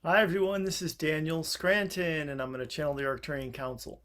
Hi everyone, this is Daniel Scranton, and I'm going to channel the Arcturian Council.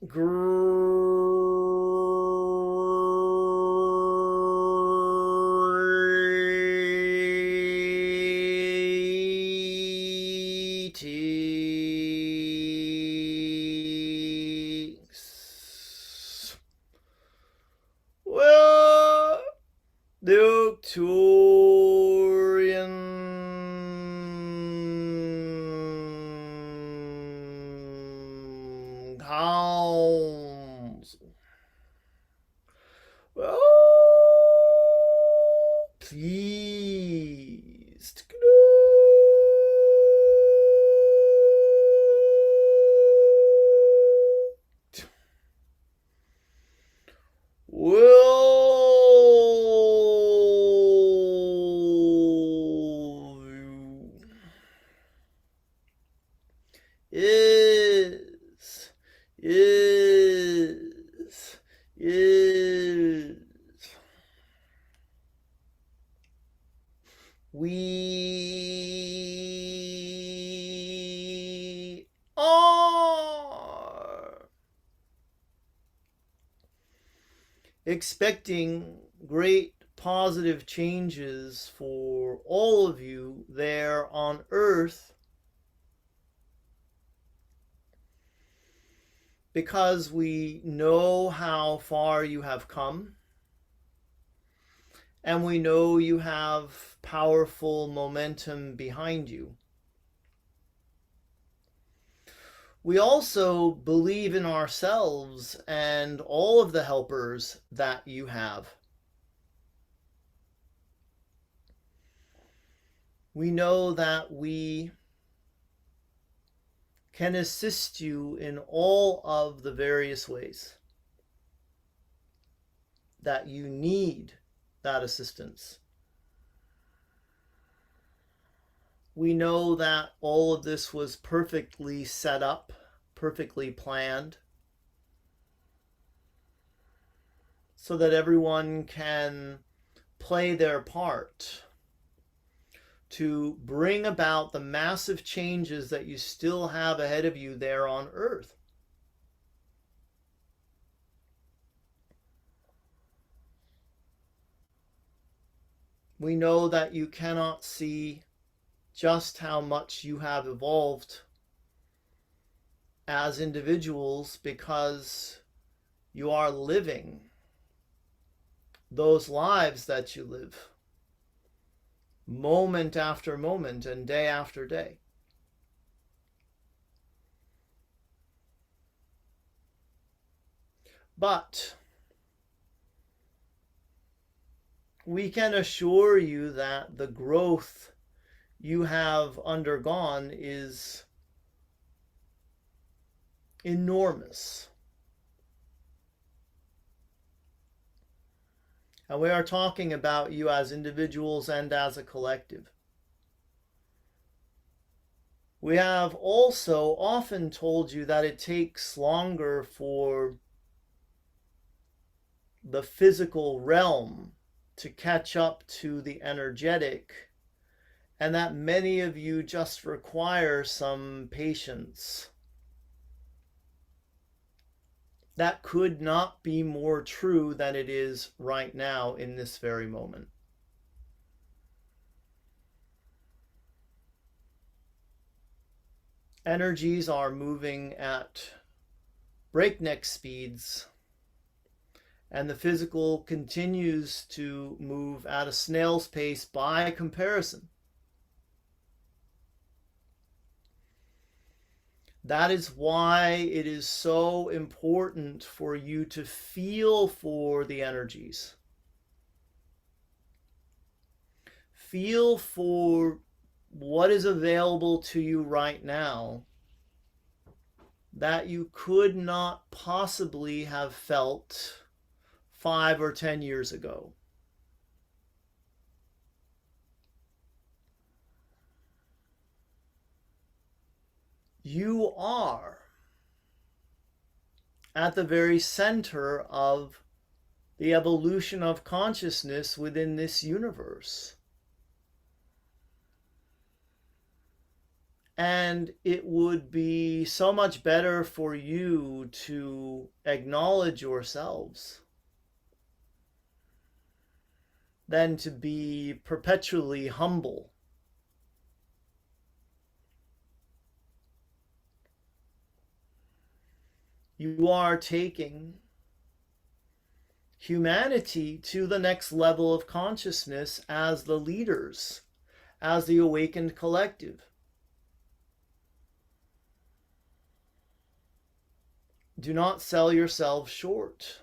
Greetings. Well, the Arcturian Council. Well, pleased. Will is is is we are expecting great positive changes for all of you there on Earth, because we know how far you have come, and we know you have powerful momentum behind you. We also believe in ourselves and all of the helpers that you have. We know that we can assist you in all of the various ways that you need that assistance. We know that all of this was perfectly set up, perfectly planned, so that everyone can play their part to bring about the massive changes that you still have ahead of you there on Earth. We know that you cannot see just how much you have evolved as individuals because you are living those lives that you live moment after moment and day after day. But we can assure you that the growth you have undergone is enormous. And we are talking about you as individuals and as a collective. We have also often told you that it takes longer for the physical realm to catch up to the energetic, and that many of you just require some patience. That could not be more true than it is right now in this very moment. Energies are moving at breakneck speeds, and the physical continues to move at a snail's pace by comparison. That is why it is so important for you to feel for the energies. Feel for what is available to you right now that you could not possibly have felt 5 or 10 years ago. You are at the very center of the evolution of consciousness within this universe. And it would be so much better for you to acknowledge yourselves than to be perpetually humble. You are taking humanity to the next level of consciousness as the leaders, as the awakened collective. Do not sell yourselves short.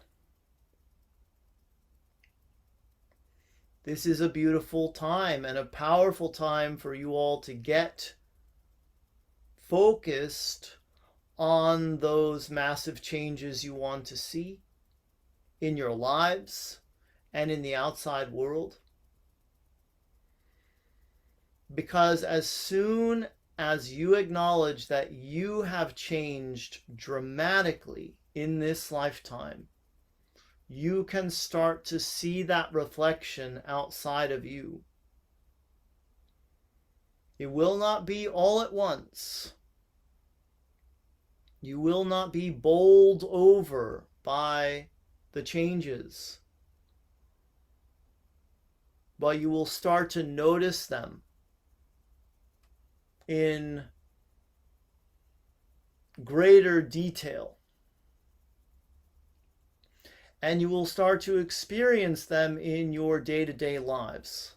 This is a beautiful time and a powerful time for you all to get focused on those massive changes you want to see in your lives and in the outside world. Because as soon as you acknowledge that you have changed dramatically in this lifetime, you can start to see that reflection outside of you. It will not be all at once. You will not be bowled over by the changes, but you will start to notice them in greater detail. And you will start to experience them in your day-to-day lives.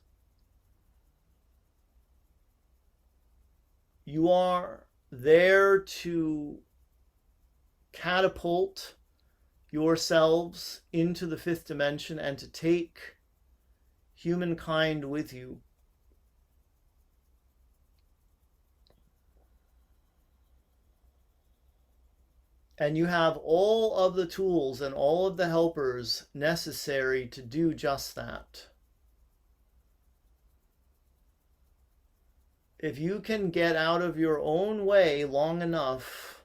You are there to catapult yourselves into the fifth dimension and to take humankind with you. And you have all of the tools and all of the helpers necessary to do just that. If you can get out of your own way long enough,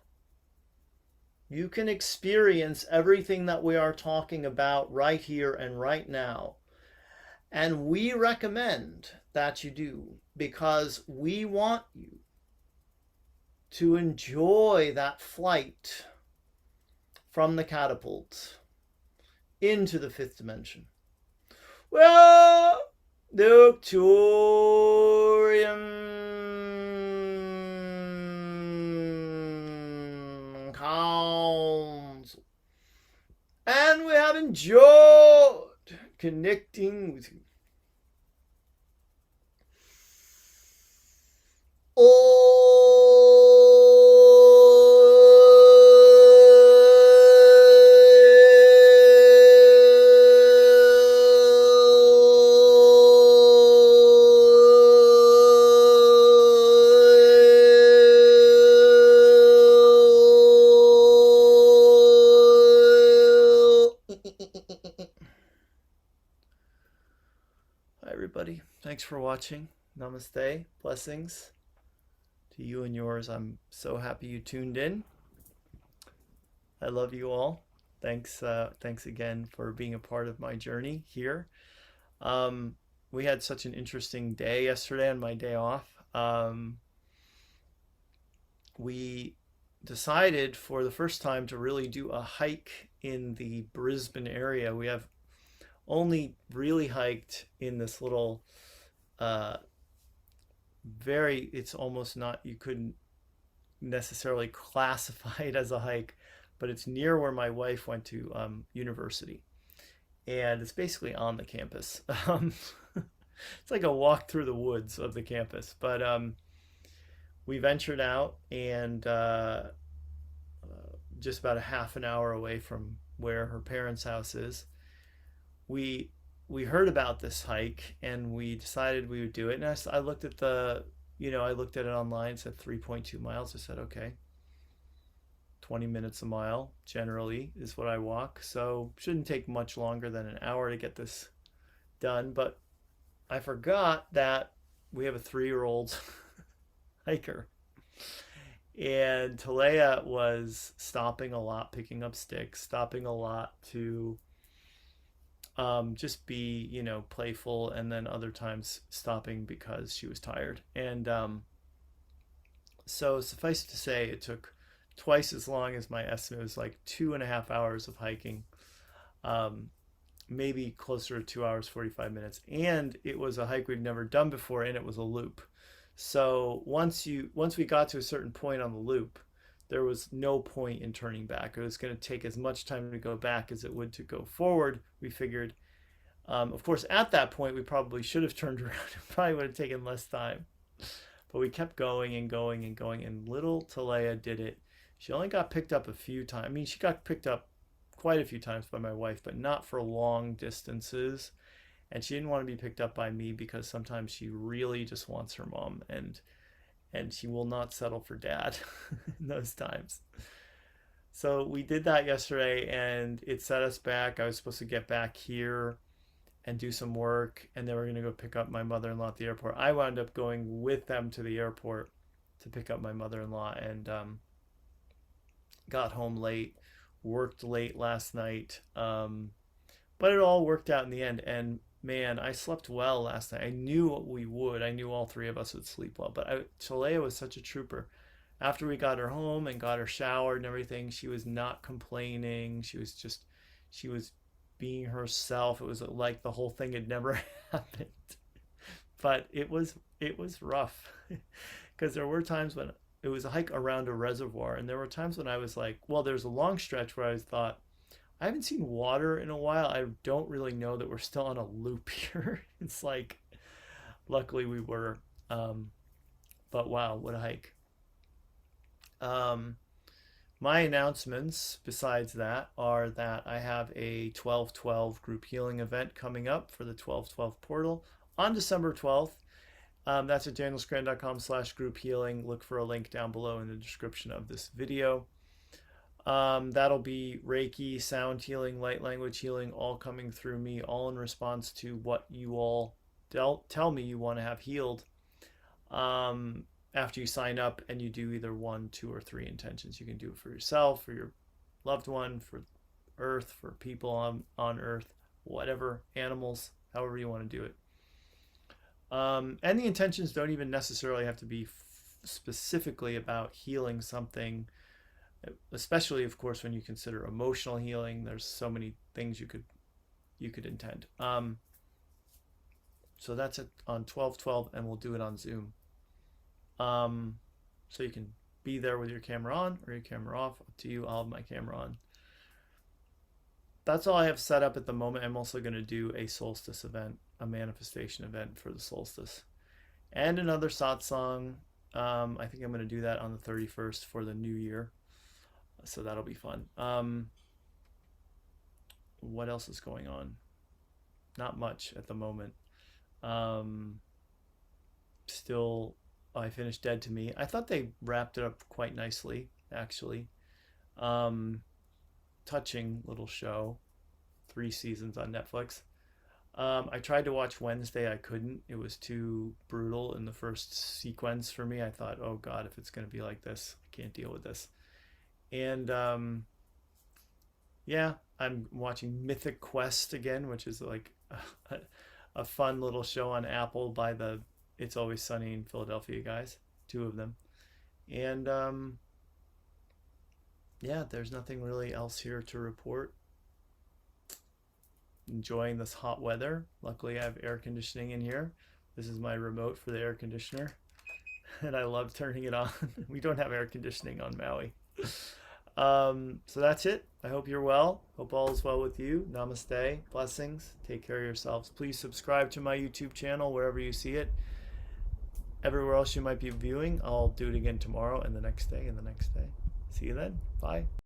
you can experience everything that we are talking about right here and right now. And we recommend that you do, because we want you to enjoy that flight from the catapult into the fifth dimension. Well, the Arcturian Council. And we have enjoyed connecting with you. Hi, everybody. Thanks for watching. Namaste. Blessings to you and yours. I'm so happy you tuned in. I love you all. Thanks again for being a part of my journey here. Um, we had such an interesting day yesterday on my day off. We decided for the first time to really do a hike in the Brisbane area. We have only really hiked in this little uh, it's almost not, you couldn't necessarily classify it as a hike, but it's near where my wife went to university. And it's basically on the campus. It's like a walk through the woods of the campus. But we ventured out and just about a half an hour away from where her parents' house is. We heard about this hike and we decided we would do it. And I looked at I looked at it online. It said 3.2 miles. I said, okay, 20 minutes a mile generally is what I walk. So shouldn't take much longer than an hour to get this done. But I forgot that we have a 3-year-old hiker. And Talea was stopping a lot, picking up sticks, stopping a lot to just be, playful, and then other times stopping because she was tired. And so suffice it to say, it took twice as long as my estimate. It was like 2.5 hours of hiking, maybe closer to 2 hours, 45 minutes. And it was a hike we'd never done before, and it was a loop. So once we got to a certain point on the loop, there was no point in turning back. It was going to take as much time to go back as it would to go forward, we figured. Of course, at that point, we probably should have turned around. It probably would have taken less time. But we kept going and going and going, and little Talea did it. She only got picked up a few times. I mean, she got picked up quite a few times by my wife, but not for long distances. And she didn't want to be picked up by me because sometimes she really just wants her mom, and she will not settle for dad in those times. So we did that yesterday, and it set us back. I was supposed to get back here and do some work, and they were going to go pick up my mother-in-law at the airport. I wound up going with them to the airport to pick up my mother-in-law, and got home late, worked late last night, but it all worked out in the end. And man, I slept well last night. I knew we would. I knew all three of us would sleep well. But Talea was such a trooper. After we got her home and got her showered and everything, she was not complaining. She was being herself. It was like the whole thing had never happened. But it was rough because there were times when it was a hike around a reservoir, and there were times when I was like, well, there's a long stretch where I thought, I haven't seen water in a while. I don't really know that we're still on a loop here. It's like, luckily we were. But wow, what a hike. My announcements, besides that, are that I have a 12/12 group healing event coming up for the 12/12 portal on December 12th. That's at danielscranton.com/group healing. Look for a link down below in the description of this video. That'll be Reiki, sound healing, light language healing, all coming through me, all in response to what you all tell me you want to have healed. After you sign up and you do either 1, 2, or 3 intentions. You can do it for yourself, for your loved one, for Earth, for people on Earth, whatever, animals, however you want to do it. And the intentions don't even necessarily have to be specifically about healing something, especially, of course, when you consider emotional healing. There's so many things you could intend. So that's it on 12/12, and we'll do it on Zoom. So you can be there with your camera on or your camera off. Up to you. I'll have my camera on. That's all I have set up at the moment. I'm also going to do a solstice event, a manifestation event for the solstice, and another satsang. I think I'm going to do that on the 31st for the new year. So that'll be fun. What else is going on? Not much at the moment. Still, I finished Dead to Me. I thought they wrapped it up quite nicely, actually. Touching little show. 3 seasons on Netflix. I tried to watch Wednesday. I couldn't. It was too brutal in the first sequence for me. I thought, oh God, if it's going to be like this, I can't deal with this. And yeah, I'm watching Mythic Quest again, which is like a fun little show on Apple by the It's Always Sunny in Philadelphia guys, 2 of them. And yeah, there's nothing really else here to report. Enjoying this hot weather. Luckily I have air conditioning in here. This is my remote for the air conditioner, and I love turning it on. We don't have air conditioning on Maui. So that's it. I hope you're well. Hope all is well with you. Namaste. Blessings. Take care of yourselves. Please subscribe to my YouTube channel wherever you see it. Everywhere else you might be viewing, I'll do it again tomorrow and the next day and the next day. See you then. Bye.